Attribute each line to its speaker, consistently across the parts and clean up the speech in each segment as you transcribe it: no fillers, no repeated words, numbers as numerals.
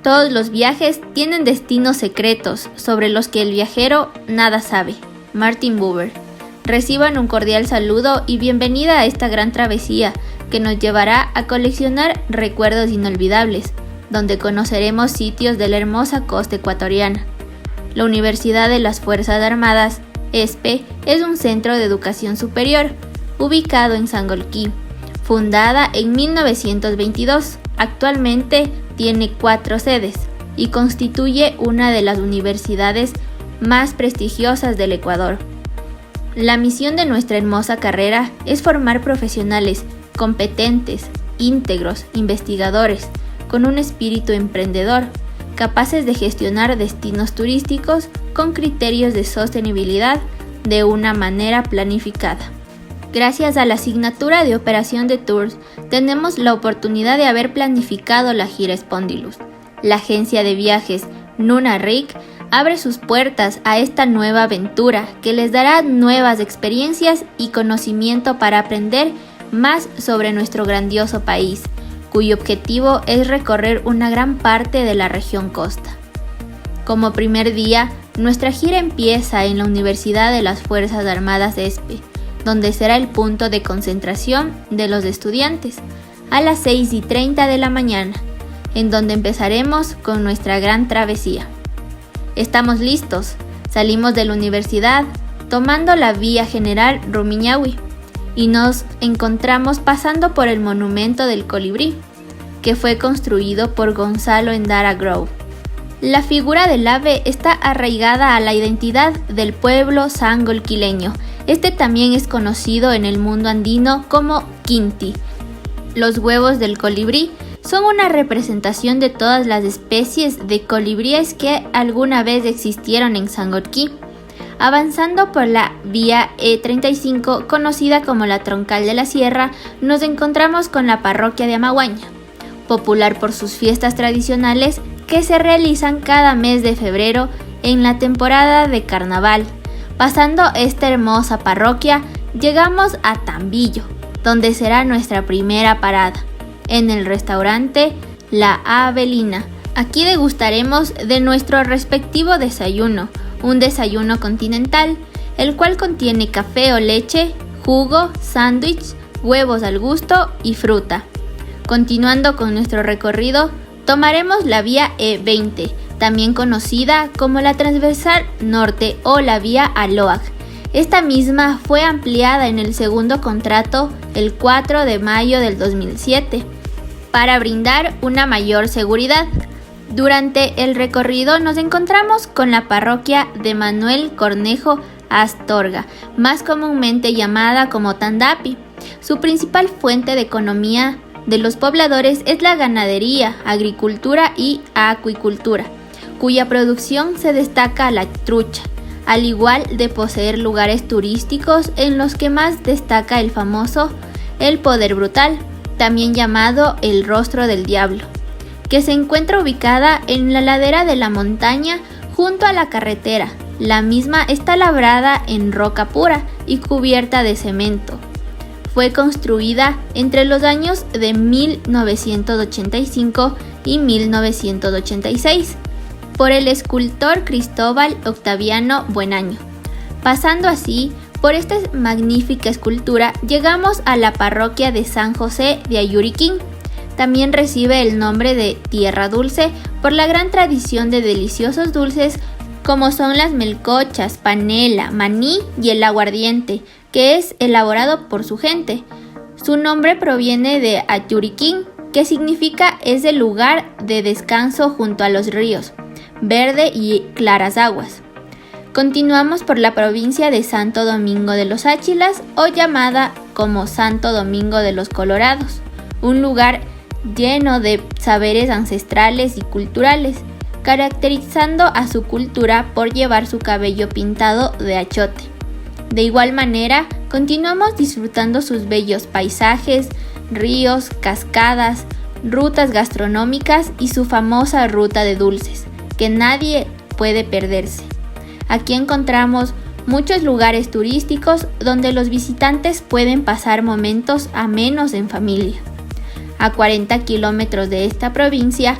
Speaker 1: Todos los viajes tienen destinos secretos sobre los que el viajero nada sabe. Martin Buber. Reciban un cordial saludo y bienvenida a esta gran travesía que nos llevará a coleccionar recuerdos inolvidables, donde conoceremos sitios de la hermosa costa ecuatoriana. La Universidad de las Fuerzas Armadas, ESPE, es un centro de educación superior, ubicado en Sangolquí, fundada en 1922. Actualmente tiene 4 sedes y constituye una de las universidades más prestigiosas del Ecuador. La misión de nuestra hermosa carrera es formar profesionales competentes, íntegros, investigadores, con un espíritu emprendedor, capaces de gestionar destinos turísticos con criterios de sostenibilidad de una manera planificada. Gracias a la asignatura de Operación de Tours, tenemos la oportunidad de haber planificado la gira Spondylus. La agencia de viajes Nuna Ric abre sus puertas a esta nueva aventura que les dará nuevas experiencias y conocimiento para aprender más sobre nuestro grandioso país, cuyo objetivo es recorrer una gran parte de la región costa. Como primer día, nuestra gira empieza en la Universidad de las Fuerzas Armadas ESPE, donde será el punto de concentración de los estudiantes, a las 6:30 de la mañana, en donde empezaremos con nuestra gran travesía. Estamos listos, salimos de la universidad tomando la vía general Rumiñahui y nos encontramos pasando por el monumento del colibrí, que fue construido por Gonzalo Endara Grove. La figura del ave está arraigada a la identidad del pueblo sangolquileño. Este también es conocido en el mundo andino como Quinti. Los huevos del colibrí son una representación de todas las especies de colibríes que alguna vez existieron en Sangolquí. Avanzando por la vía E35, conocida como la Troncal de la Sierra, nos encontramos con la parroquia de Amaguaña, popular por sus fiestas tradicionales que se realizan cada mes de febrero en la temporada de carnaval. Pasando esta hermosa parroquia, llegamos a Tambillo, donde será nuestra primera parada, en el restaurante La Avelina. Aquí degustaremos de nuestro respectivo desayuno, un desayuno continental, el cual contiene café o leche, jugo, sándwich, huevos al gusto y fruta. Continuando con nuestro recorrido, tomaremos la vía E20, también conocida como la Transversal Norte o la vía Aloac. Esta misma fue ampliada en el segundo contrato el 4 de mayo del 2007 para brindar una mayor seguridad. Durante el recorrido nos encontramos con la parroquia de Manuel Cornejo Astorga, más comúnmente llamada como Tandapi. Su principal fuente de economía de los pobladores es la ganadería, agricultura y acuicultura, cuya producción se destaca la trucha, al igual de poseer lugares turísticos en los que más destaca el famoso El Poder Brutal, también llamado el Rostro del Diablo, que se encuentra ubicada en la ladera de la montaña junto a la carretera. La misma está labrada en roca pura y cubierta de cemento. Fue construida entre los años de 1985 y 1986 por el escultor Cristóbal Octaviano Buenaño. Pasando así por esta magnífica escultura, llegamos a la parroquia de San José de Ayuriquín. También recibe el nombre de Tierra Dulce por la gran tradición de deliciosos dulces como son las melcochas, panela, maní y el aguardiente, que es elaborado por su gente. Su nombre proviene de Ayuriquín, que significa es el lugar de descanso junto a los ríos, verde y claras aguas. Continuamos por la provincia de Santo Domingo de los Áchilas, o llamada como Santo Domingo de los Colorados, un lugar lleno de saberes ancestrales y culturales, caracterizando a su cultura por llevar su cabello pintado de achote. De igual manera, continuamos disfrutando sus bellos paisajes, ríos, cascadas, rutas gastronómicas y su famosa ruta de dulces, que nadie puede perderse. Aquí encontramos muchos lugares turísticos donde los visitantes pueden pasar momentos amenos en familia. A 40 kilómetros de esta provincia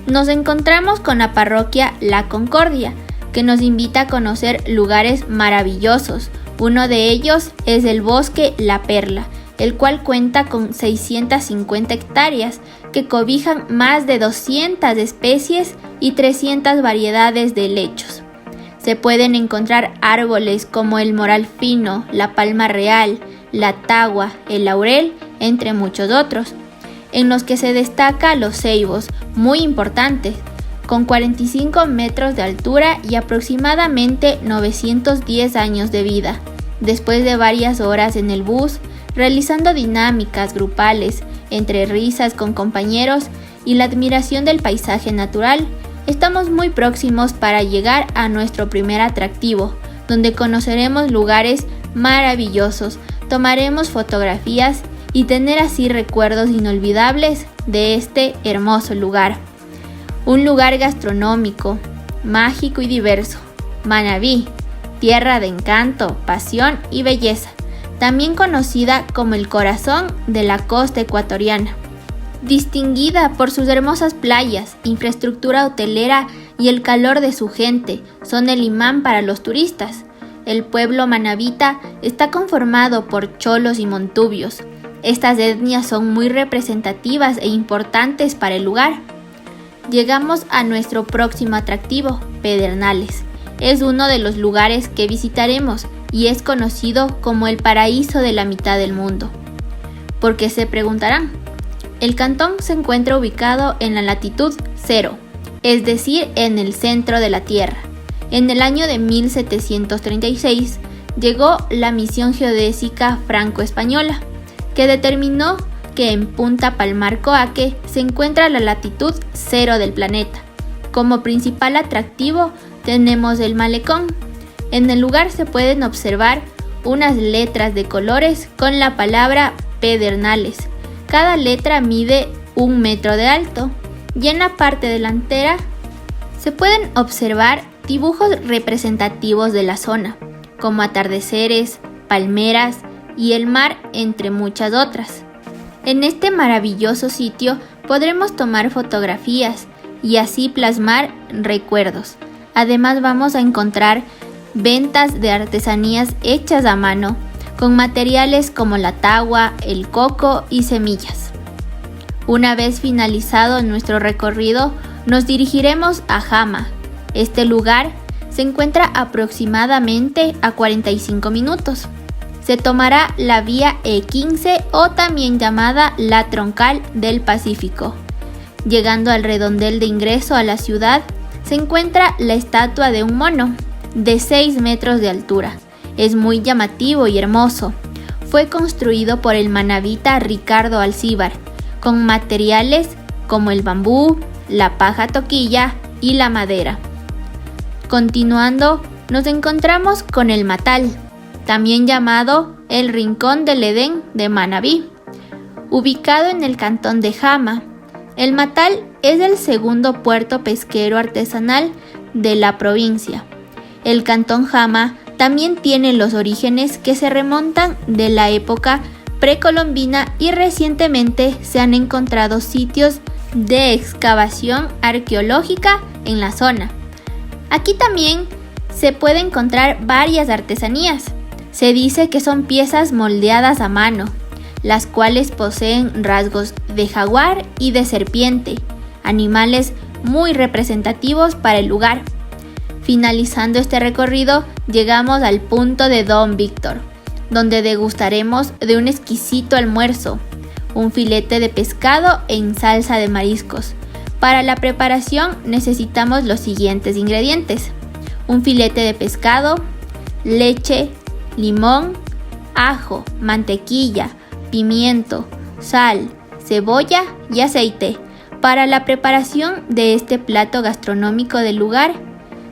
Speaker 1: Nos encontramos con la parroquia La Concordia, que nos invita a conocer lugares maravillosos. Uno de ellos es el bosque La Perla, el cual cuenta con 650 hectáreas que cobijan más de 200 especies y 300 variedades de helechos. Se pueden encontrar árboles como el moral fino, la palma real, la tagua, el laurel, entre muchos otros, en los que se destaca los ceibos, muy importantes, con 45 metros de altura y aproximadamente 910 años de vida. Después de varias horas en el bus, realizando dinámicas grupales, entre risas con compañeros y la admiración del paisaje natural, estamos muy próximos para llegar a nuestro primer atractivo, donde conoceremos lugares maravillosos, tomaremos fotografías y tener así recuerdos inolvidables de este hermoso lugar. Un lugar gastronómico, mágico y diverso, Manabí, tierra de encanto, pasión y belleza, también conocida como el corazón de la costa ecuatoriana. Distinguida por sus hermosas playas, infraestructura hotelera y el calor de su gente, son el imán para los turistas. El pueblo manabita está conformado por cholos y montubios. Estas etnias son muy representativas e importantes para el lugar. Llegamos a nuestro próximo atractivo, Pedernales. Es uno de los lugares que visitaremos y es conocido como el paraíso de la mitad del mundo. ¿Por qué se preguntarán? El cantón se encuentra ubicado en la latitud 0, es decir, en el centro de la Tierra. En el año de 1736 llegó la misión geodésica franco-española, que determinó que en Punta Palmar Coaque se encuentra la latitud 0 del planeta. Como principal atractivo tenemos el malecón. En el lugar se pueden observar unas letras de colores con la palabra Pedernales. Cada letra mide 1 metro de alto y en la parte delantera se pueden observar dibujos representativos de la zona, como atardeceres, palmeras y el mar, entre muchas otras. En este maravilloso sitio podremos tomar fotografías y así plasmar recuerdos. Además vamos a encontrar ventas de artesanías hechas a mano, con materiales como la tagua, el coco y semillas. Una vez finalizado nuestro recorrido, nos dirigiremos a Jama. Este lugar se encuentra aproximadamente a 45 minutos. Se tomará la vía E15 o también llamada la Troncal del Pacífico. Llegando al redondel de ingreso a la ciudad, se encuentra la estatua de un mono de 6 metros de altura. Es muy llamativo y hermoso. Fue construido por el manabita Ricardo Alcíbar, con materiales como el bambú, la paja toquilla y la madera. Continuando, nos encontramos con el Matal, también llamado el Rincón del Edén de Manabí, ubicado en el cantón de Jama. El Matal es el segundo puerto pesquero artesanal de la provincia. El cantón Jama también tiene los orígenes que se remontan de la época precolombina y recientemente se han encontrado sitios de excavación arqueológica en la zona. Aquí también se puede encontrar varias artesanías. Se dice que son piezas moldeadas a mano, las cuales poseen rasgos de jaguar y de serpiente, animales muy representativos para el lugar. Finalizando este recorrido, llegamos al punto de Don Víctor, donde degustaremos de un exquisito almuerzo, un filete de pescado en salsa de mariscos. Para la preparación necesitamos los siguientes ingredientes: un filete de pescado, leche, limón, ajo, mantequilla, pimiento, sal, cebolla y aceite. Para la preparación de este plato gastronómico del lugar,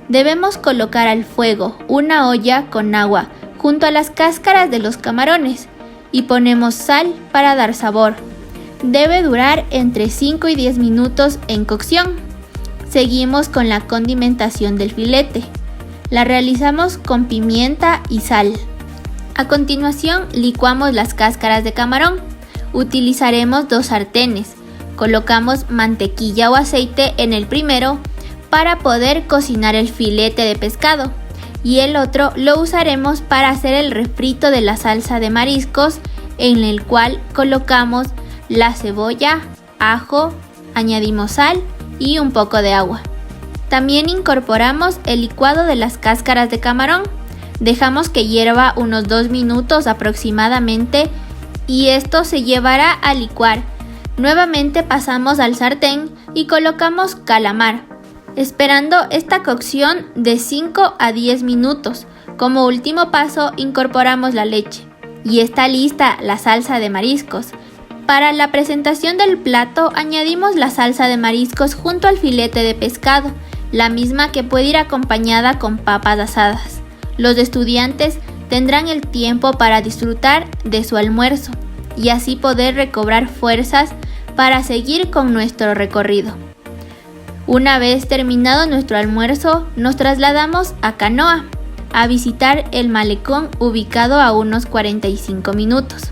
Speaker 1: debemos colocar al fuego una olla con agua junto a las cáscaras de los camarones y ponemos sal para dar sabor. Debe durar entre 5 y 10 minutos en cocción. Seguimos con la condimentación del filete. La realizamos con pimienta y sal. A continuación, licuamos las cáscaras de camarón. Utilizaremos 2 sartenes Colocamos mantequilla o aceite en el primero para poder cocinar el filete de pescado y el otro lo usaremos para hacer el refrito de la salsa de mariscos, en el cual colocamos la cebolla, ajo, añadimos sal y un poco de agua. También incorporamos el licuado de las cáscaras de camarón. Dejamos que hierva unos 2 minutos aproximadamente y esto se llevará a licuar. Nuevamente pasamos al sartén y colocamos calamar, esperando esta cocción de 5 a 10 minutos. Como último paso incorporamos la leche. Y está lista la salsa de mariscos. Para la presentación del plato añadimos la salsa de mariscos junto al filete de pescado, la misma que puede ir acompañada con papas asadas. Los estudiantes tendrán el tiempo para disfrutar de su almuerzo y así poder recobrar fuerzas para seguir con nuestro recorrido. Una vez terminado nuestro almuerzo, nos trasladamos a Canoa a visitar el malecón ubicado a unos 45 minutos.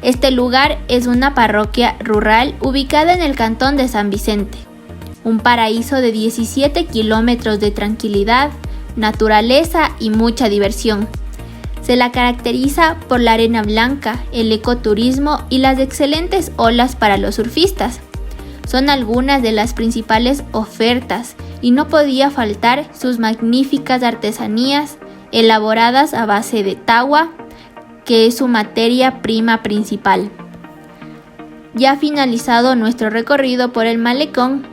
Speaker 1: Este lugar es una parroquia rural ubicada en el cantón de San Vicente, un paraíso de 17 kilómetros de tranquilidad, naturaleza y mucha diversión. Se la caracteriza por la arena blanca, el ecoturismo y las excelentes olas para los surfistas. Son algunas de las principales ofertas y no podía faltar sus magníficas artesanías elaboradas a base de tagua, que es su materia prima principal. Ya finalizado nuestro recorrido por el malecón,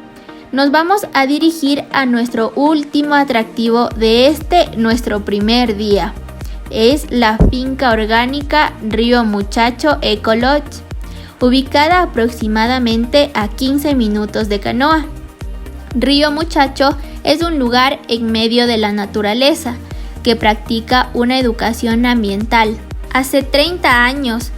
Speaker 1: nos vamos a dirigir a nuestro último atractivo de nuestro primer día. Es la finca orgánica Río Muchacho Eco Lodge, ubicada aproximadamente a 15 minutos de Canoa. Río Muchacho es un lugar en medio de la naturaleza que practica una educación ambiental. Hace 30 años,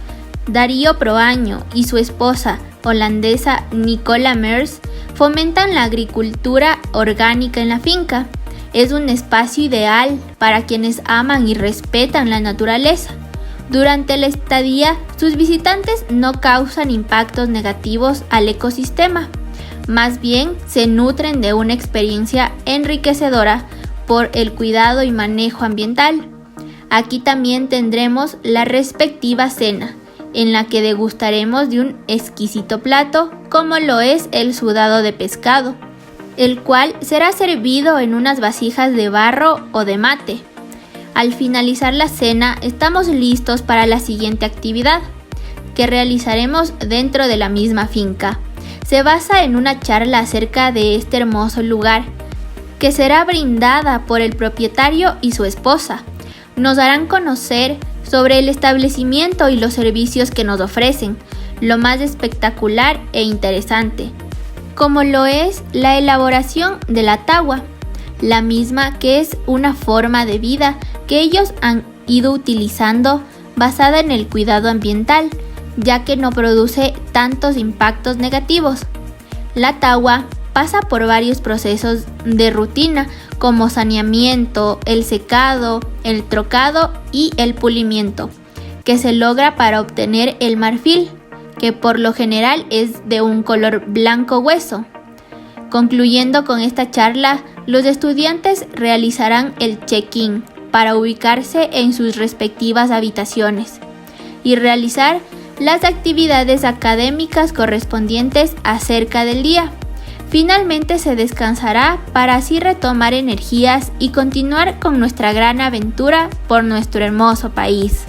Speaker 1: Darío Proaño y su esposa holandesa Nicola Mers fomentan la agricultura orgánica en la finca. Es un espacio ideal para quienes aman y respetan la naturaleza. Durante la estadía, sus visitantes no causan impactos negativos al ecosistema. Más bien, se nutren de una experiencia enriquecedora por el cuidado y manejo ambiental. Aquí también tendremos la respectiva cena, en la que degustaremos de un exquisito plato, como lo es el sudado de pescado, el cual será servido en unas vasijas de barro o de mate. Al finalizar la cena, estamos listos para la siguiente actividad, que realizaremos dentro de la misma finca. Se basa en una charla acerca de este hermoso lugar, que será brindada por el propietario y su esposa. Nos harán conocer sobre el establecimiento y los servicios que nos ofrecen, lo más espectacular e interesante, como lo es la elaboración de la tagua, la misma que es una forma de vida que ellos han ido utilizando basada en el cuidado ambiental, ya que no produce tantos impactos negativos. La tagua pasa por varios procesos de rutina como saneamiento, el secado, el trocado y el pulimiento, que se logra para obtener el marfil, que por lo general es de un color blanco hueso. Concluyendo con esta charla, los estudiantes realizarán el check-in para ubicarse en sus respectivas habitaciones y realizar las actividades académicas correspondientes acerca del día. Finalmente se descansará para así retomar energías y continuar con nuestra gran aventura por nuestro hermoso país.